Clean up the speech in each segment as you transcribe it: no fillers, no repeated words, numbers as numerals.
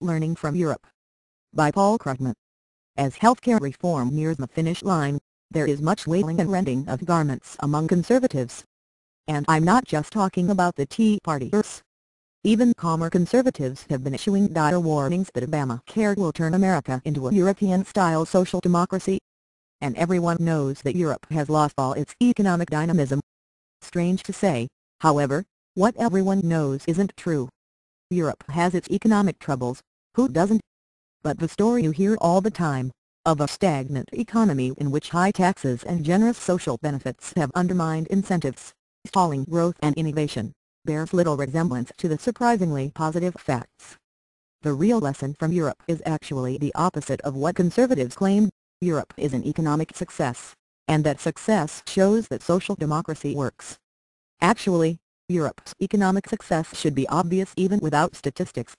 Learning from Europe. By Paul Krugman. As healthcare reform nears the finish line, there is much wailing and rending of garments among conservatives. And I'm not just talking about the Tea Partiers. Even calmer conservatives have been issuing dire warnings that Obamacare will turn America into a European-style social democracy. And everyone knows that Europe has lost all its economic dynamism. Strange to say, however, what everyone knows isn't true. Europe has its economic troubles, who doesn't? But the story you hear all the time, of a stagnant economy in which high taxes and generous social benefits have undermined incentives, stalling growth and innovation, bears little resemblance to the surprisingly positive facts. The real lesson from Europe is actually the opposite of what conservatives claim. Europe is an economic success, and that success shows that social democracy works. Actually, Europe's economic success should be obvious even without statistics.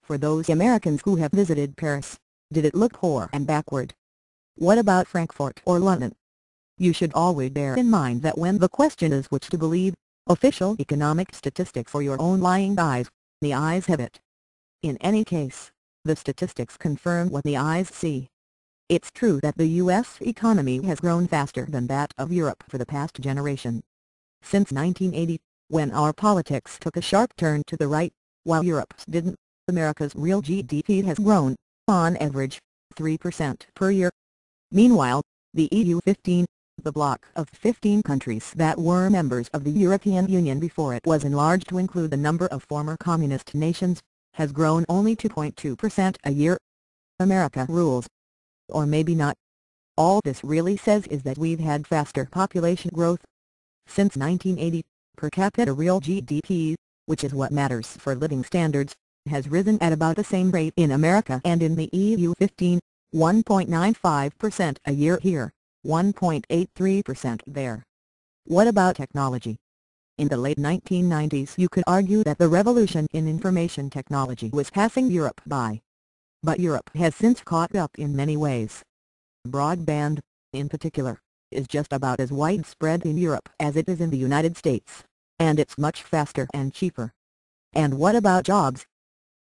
For those Americans who have visited Paris, did it look poor and backward? What about Frankfurt or London? You should always bear in mind that when the question is which to believe, official economic statistics or your own lying eyes, the eyes have it. In any case, the statistics confirm what the eyes see. It's true that the U.S. economy has grown faster than that of Europe for the past generation. Since 1980, when our politics took a sharp turn to the right, while Europe's didn't, America's real GDP has grown, on average, 3% per year. Meanwhile, the EU-15, the bloc of 15 countries that were members of the European Union before it was enlarged to include the number of former communist nations, has grown only 2.2% a year. America rules. Or maybe not. All this really says is that we've had faster population growth. Since 1980, per capita real GDP, which is what matters for living standards, has risen at about the same rate in America and in the EU-15, 1.95% a year here, 1.83% there. What about technology? In the late 1990s you could argue that the revolution in information technology was passing Europe by. But Europe has since caught up in many ways. Broadband, in particular, is just about as widespread in Europe as it is in the United States, and it's much faster and cheaper. And what about jobs?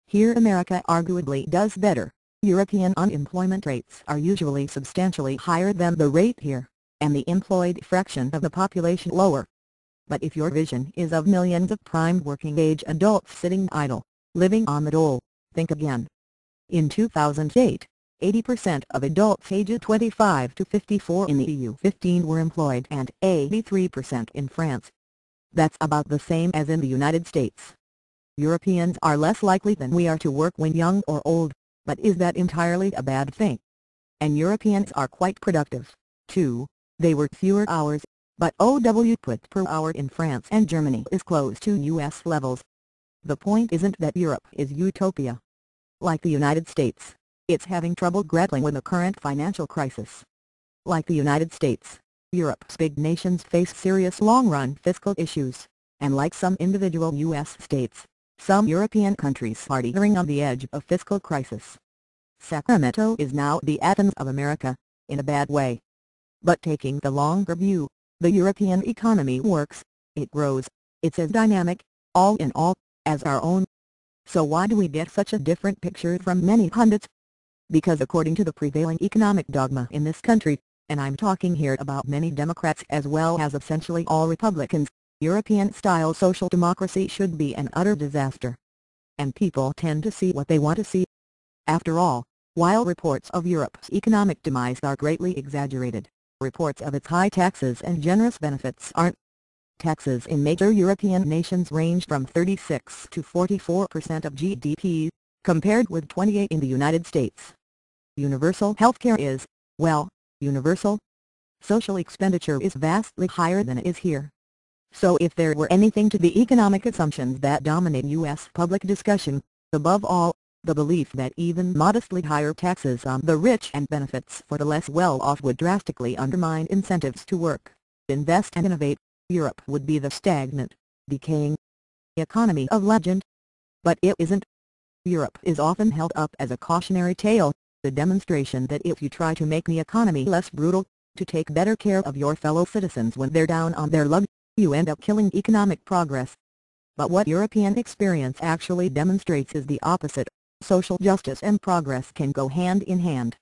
Here America arguably does better. European unemployment rates are usually substantially higher than the rate here, and the employed fraction of the population lower. But if your vision is of millions of prime working-age adults sitting idle, living on the dole, think again. In 2008, 80% of adults aged 25 to 54 in the EU-15 were employed and 83% in France. That's about the same as in the United States. Europeans are less likely than we are to work when young or old, but is that entirely a bad thing? And Europeans are quite productive, too. They work fewer hours, but output per hour in France and Germany is close to US levels. The point isn't that Europe is utopia. Like the United States, it's having trouble grappling with the current financial crisis. Like the United States, Europe's big nations face serious long-run fiscal issues, and like some individual U.S. states, some European countries are teetering on the edge of fiscal crisis. Sacramento is now the Athens of America, in a bad way. But taking the longer view, the European economy works, it grows, it's as dynamic, all in all, as our own. So why do we get such a different picture from many pundits? Because according to the prevailing economic dogma in this country, and I'm talking here about many Democrats as well as essentially all Republicans, European-style social democracy should be an utter disaster. And people tend to see what they want to see. After all, while reports of Europe's economic demise are greatly exaggerated, reports of its high taxes and generous benefits aren't. Taxes in major European nations range from 36 to 44% of GDP, compared with 28% in the United States. Universal healthcare is, well, universal. Social expenditure is vastly higher than it is here. So if there were anything to the economic assumptions that dominate U.S. public discussion, above all, the belief that even modestly higher taxes on the rich and benefits for the less well-off would drastically undermine incentives to work, invest and innovate, Europe would be the stagnant, decaying economy of legend. But it isn't. Europe is often held up as a cautionary tale, the demonstration that if you try to make the economy less brutal, to take better care of your fellow citizens when they're down on their luck, you end up killing economic progress. But what European experience actually demonstrates is the opposite. Social justice and progress can go hand in hand.